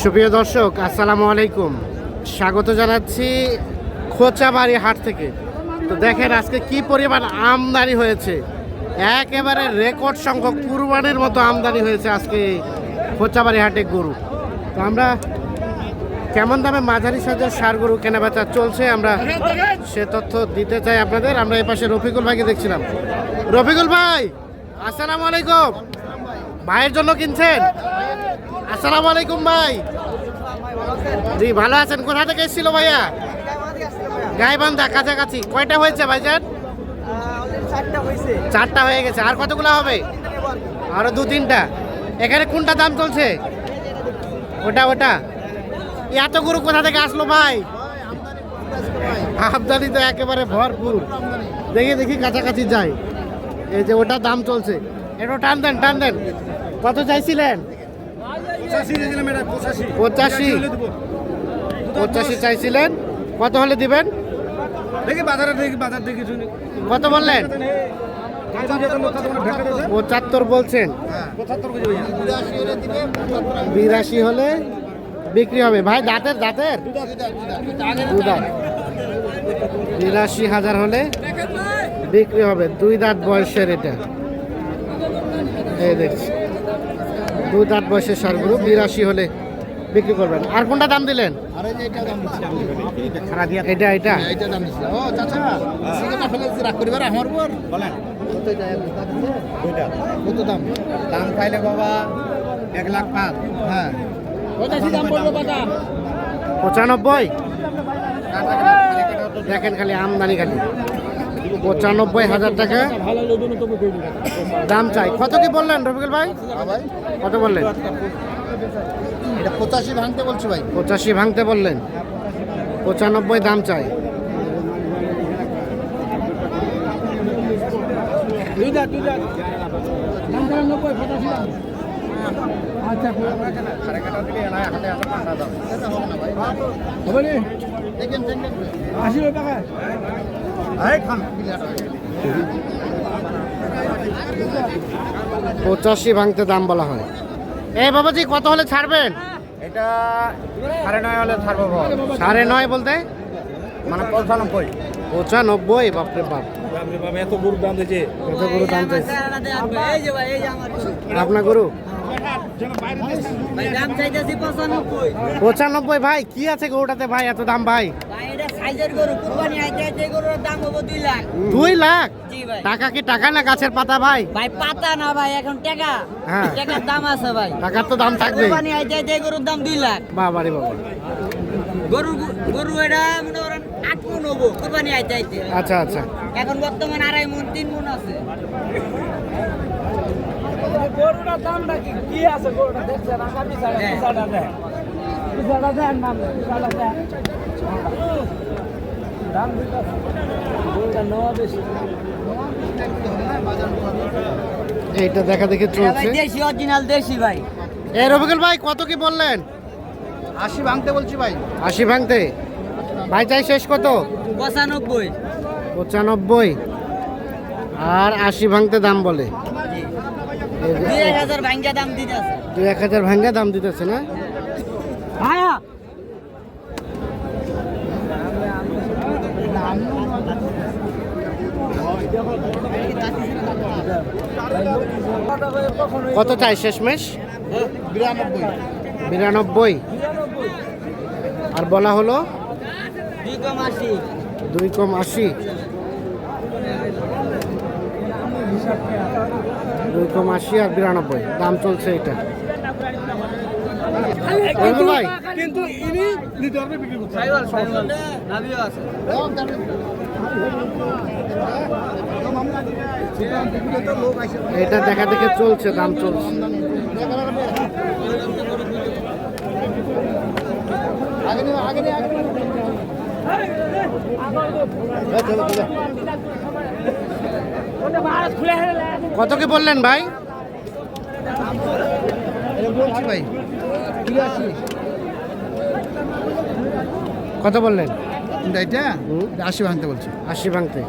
সুপ্রিয় দর্শক, আসসালামু আলাইকুম। স্বাগত জানাচ্ছি খোঁচাবাড়ি হাট থেকে। তো দেখেন আজকে কি পরিমাণ আমদানি হয়েছে, একেবারে রেকর্ড সংখ্যক, কুরবানির মতো আমদানি হয়েছে আজকে খোঁচাবাড়ি হাটে গরু। তো আমরা কেমন দামে মাঝারি সাইজের ষাঁড় গরু কেনাবেচা চলছে আমরা সে তথ্য দিতে চাই আপনাদের। আমরা এই পাশে রফিকুল ভাইকে দেখছিলাম। রফিকুল ভাই, আসসালামু আলাইকুম। ভাইয়ের জন্য কিনছেন? আসসালামু আলাইকুম ভাই। জি, ভালো আছেন? কোথা থেকে এসেছিল ভাইয়া? গাইবান্ধা, কাছাকাছি। কয়টা হয়েছে ভাইজান? চারটা হয়ে গেছে। আর কতগুলো হবে? আরো দু তিনটা। এখানে কোনটা দাম চলছে? ওটা এত গরু কোথা থেকে আসলো ভাই? আমদানি তো একেবারে ভরপুর। দেখি কাছাকাছি যাই। এই যে ওটা দাম চলছে, একটু টান দেন। কত চাইছিলেন? 85 চাইছিলেন। কত হলে দিবেন? কত বললেন? 75 বলছেন। 82 হলে বিক্রি হবে ভাই। দাঁতের 82,000 হলে বিক্রি হবে। 2 দাঁত বয়সের এটা, এই দেখছি 2 দাঁত বয়সের ষাঁড় গরু। 82 হলে বিক্রি করবেন। আর কোনটা দাম দিলেন? এটা কত দাম? দাম খাইলে বাবা 1,05,000। হ্যাঁ, 95। দেখেন খালি আমদানি, খালি 95,000 টাকা দাম চাই। কত কি বললেন রফিকুল ভাই? কত বললেন? এটা 85 ভাঙতে বলছি ভাই। 85 ভাঙতে বললেন। 95 দাম চাই। পঁচাশি ভাঙতে দাম বলা হয়। এই বাবাজি, কত হলে ছাড়বেন? এটা 9.5 হলে ছাড়বো। 9.5 বলতে মানে 95। 95? বাপরে বাপ, এত গরুর দাম দিয়েছে। এত গরু দাম চাইছে আপনার গরু? 95 ভাই। কি আছে গরুটাতে ভাই এত দাম ভাই? 2 লাখ টাকা? কি টাকা না গাছের পাতা ভাই? ভাই পাতা না ভাই, এখন টাকা। হ্যাঁ, টাকার দাম আছে ভাই। টাকার তো দাম থাকবে। কুরবানি আইতে গরুর দাম 2 লাখ। বাবারে বাবা। গরু এটা মনে করেন 8 মণ হবো কুরবানি আইতে। আচ্ছা। এখন বর্তমান 2.5 মণ 3 মণ আছে। গরুটার দামটা কি আছে? গরুটা দেখছেন আগামী সাড়ে দেন নাম দাম দিতে গরুটা নেওয়া বেশি। এইটা দেখা দেখি চলছে। দেশি, অরিজিনাল দেশি ভাই। এই রফিকুল ভাই, কত কি বললেন? 80 ভাঙতে বলছি ভাই। 80 ভাঙতে ভাই চাই। শেষ কত? 95। আর 80 ভাঙতে দাম বলে। 2,000 ভাঙ্গা দাম দিতেছে। 2,000 ভাঙ্গা দাম দিতেছে না? কত চাই শেষমেশ? 92। আর বলা হলো 2 কম 80। 2 কম 80 আর 92 দাম চলছে এটা। ভাই কিন্তু ইনি নিতে হবে, বিক্রি করতে হবে। এটা দেখা দেখে চলছে, দাম চলছে। কত কি বললেন ভাই? বলছি ভাই 83। কত বললেন? এটা 80 ভাঙতে বলছি। 80 ভাঙতে।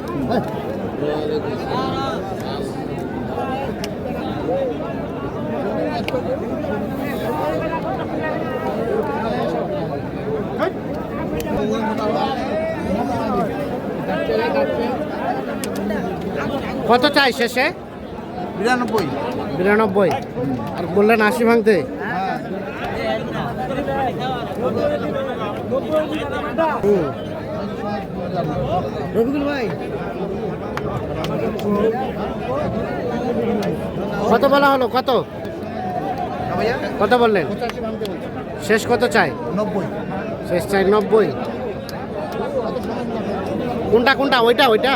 কত চাই শেষে? 92। 92। আর বললেন 80 ভাঙতে। হ্যাঁ রবিকুল ভাই কত বলা হলো? কত ভাইয়া কত বললেন? 85 ভাঙতে বলছি। শেষ কত চাই? 90। শেষ চাই 90। কোনটা কোনটা? ওইটা ওইটা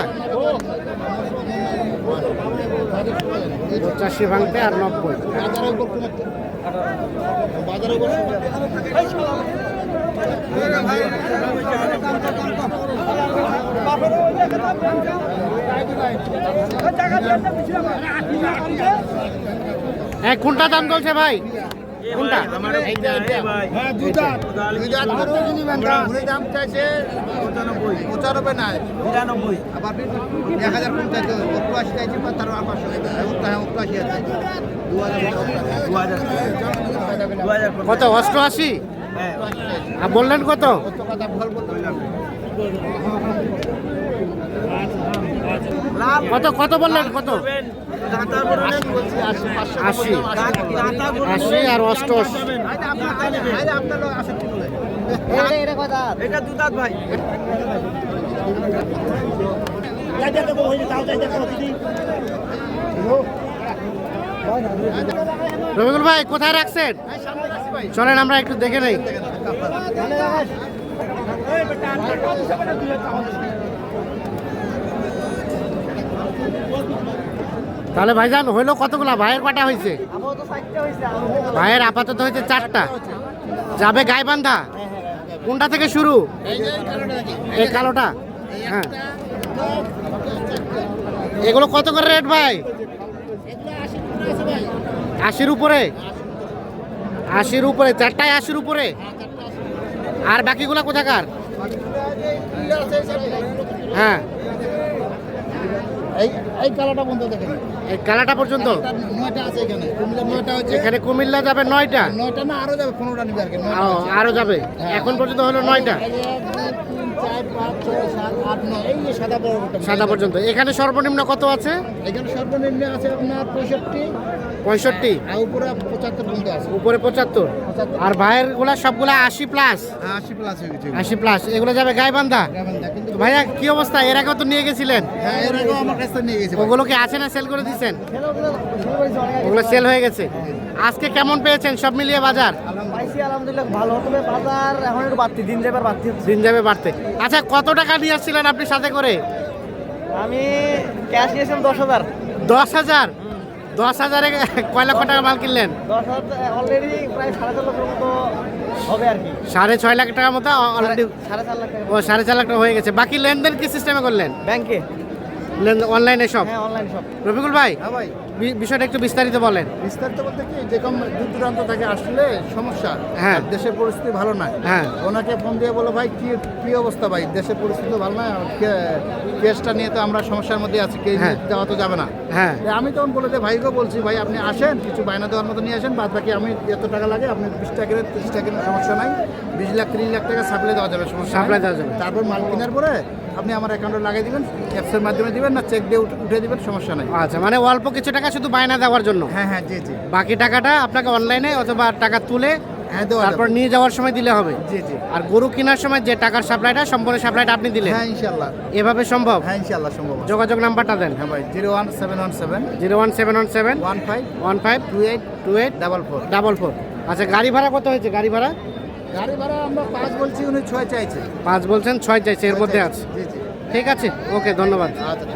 85 ভাঙতে আর 90। বাজারের উপর কোনো বাজারের উপর কোনটা দাম চলছে ভাই? কোনটা? হ্যাঁ দুই দাঁত করে কিনবেন না উনি দাম চাইছে 95 নাই 99 আবার 1000 কম চাইছে 80 চাইছে বা তার 500 টাকা 80 আছে 2000 কত? 88? আর বললেন কত? কত কথা ভুল বললাম কত কত বললেন? কত? 80 80 আর 88। এটা দুধাত ভাই রবিকুল ভাই কোথায় রাখছেন? চলেন আমরা একটু দেখে নেই। তাহলে ভাইজান হইলো কতগুলা? ভাইয়ের কটা হয়েছে? ভাইয়ের আপাতত হয়েছে 4টা। যাবে গাইবান্ধা? কোনটা থেকে শুরু? এই কালোটা? হ্যাঁ। এগুলো কত করে রেট ভাই? 80-র উপরে? 80-র উপরে? 4টায় 80-র উপরে? আর বাকিগুলা কোথাকার? হ্যাঁ এই এই কালাটা বন্ধ দেখেন এই কালাটা পর্যন্ত 9টা আছে এখানে কুমিল্লা 9টা হচ্ছে এখানে কুমিল্লা যাবে 9টা। 9টা না আরো যাবে 15টা নিবে আর কি 9টা ও, আরো যাবে। এখন পর্যন্ত হলো 9টা। 1 2 3 4 5 6 7 8 9 এই যে সাদা বড়টা সাদা পর্যন্ত। এখানে সর্বনিম্ন কত আছে? এখানে সর্বনিম্ন আছে আপনার 65 65। আর উপরে 75 পর্যন্ত আছে উপরে 75। আর ভাইয়ের গুলা সবগুলা 80 প্লাস। 80 প্লাস হয়ে গেছে 80 প্লাস। এগুলো যাবে গাইবান্ধা। কিন্তু ভাইয়া কি অবস্থা? এর আগেও তো নিয়ে গেছিলেন। হ্যাঁ এর আগেও আমার কাছে নিয়ে গেছে ওগুলো কি আছে না সেল করে দিচ্ছেন? ওগুলো সেল হয়ে গেছে। আজকে কেমন পেয়েছেন সব মিলিয়ে বাজার? পাইছি আলহামদুলিল্লাহ ভালো হবে বাজার এখন একটু বাড়তি দিন যাবে বাড়তি হচ্ছে দিন যাবে বাড়তে। আচ্ছা কত টাকা নিয়ে আসছিলেন আপনি সাথে করে? আমি ক্যাশ নিয়েছিলাম 10,000 10,000। 10,000-এ কয় লক্ষ টাকা মাল কিনলেন? 10,000 অলরেডি প্রায় 4.5 লক্ষের মতো হবে আর কি 6.5 লাখ টাকার মতো অলরেডি। 4.5 লাখ টাকা ও 4.5 লাখ টাকা হয়ে গেছে। বাকি লেনদেন কি সিস্টেমে করলেন? ব্যাংকে অনলাইনে সব? হ্যাঁ অনলাইন সব রফিকুল ভাই হ্যাঁ ভাই বিষয়টা একটু বিস্তারিত বলেন। বিস্তারিত বলতে কি যেরকম দূর দূরান্ত থেকে আসলে সমস্যা হ্যাঁ। দেশের পরিস্থিতি ভালো নয় হ্যাঁ। ওনাকে ফোন দিয়ে বলো ভাই কি কি অবস্থা ভাই দেশের পরিস্থিতি ভালো নয় কেসটা নিয়ে তো আমরা সমস্যার মধ্যে আছি কেস হ্যাঁ। দেওয়া তো যাবে না হ্যাঁ আমি তখন বলে যে ভাইকে বলছি ভাই আপনি আসেন কিছু বায়না দেওয়ার মতো নিয়ে আসেন বাদ বাকি আমি এত টাকা লাগে আপনি 20 টাকা কিনে 30 টাকা কিনে সমস্যা নাই 20 লাখ 30 লাখ টাকা সাপ্লাই দেওয়া যাবে সমস্যা নাই। সাপ্লাই দেওয়া যাবে। তারপর মাল কেনার পরে আপনি আমার অ্যাকাউন্টে লাগিয়ে দিবেন অ্যাপসের মাধ্যমে দিবেন না চেক দিয়ে উঠে দিবেন সমস্যা নাই। আচ্ছা মানে অল্প কিছু টাকা শুধু বায়না দেওয়ার জন্য। হ্যাঁ হ্যাঁ জি জি বাকি টাকাটা আপনাকে অনলাইনে অথবা টাকা তুলে হ্যাঁ দেওয়া তারপর যাবে। নিয়ে যাওয়ার সময় দিলে হবে। জি জি আর গরু কেনার সময় যে টাকার সাপ্লাইটা সম্পূর্ণ সাপ্লাইটা আপনি দিলেন। হ্যাঁ ইনশাল্লাহ এভাবে সম্ভব? হ্যাঁ ইনশাল্লাহ সম্ভব আছে। যোগাযোগ নাম্বারটা দেন। হ্যাঁ ভাই 01717 01717 15 15 28 28 44 44। আচ্ছা গাড়ি ভাড়া কত হয়েছে? গাড়ি ভাড়া গাড়ি ভাড়া আমরা 5 বলছি উনি 6 চাইছে 5 বলছেন, 6 চাইছে, এর মধ্যে আছে। জি জি ঠিক আছে, ওকে, ধন্যবাদ। আচ্ছা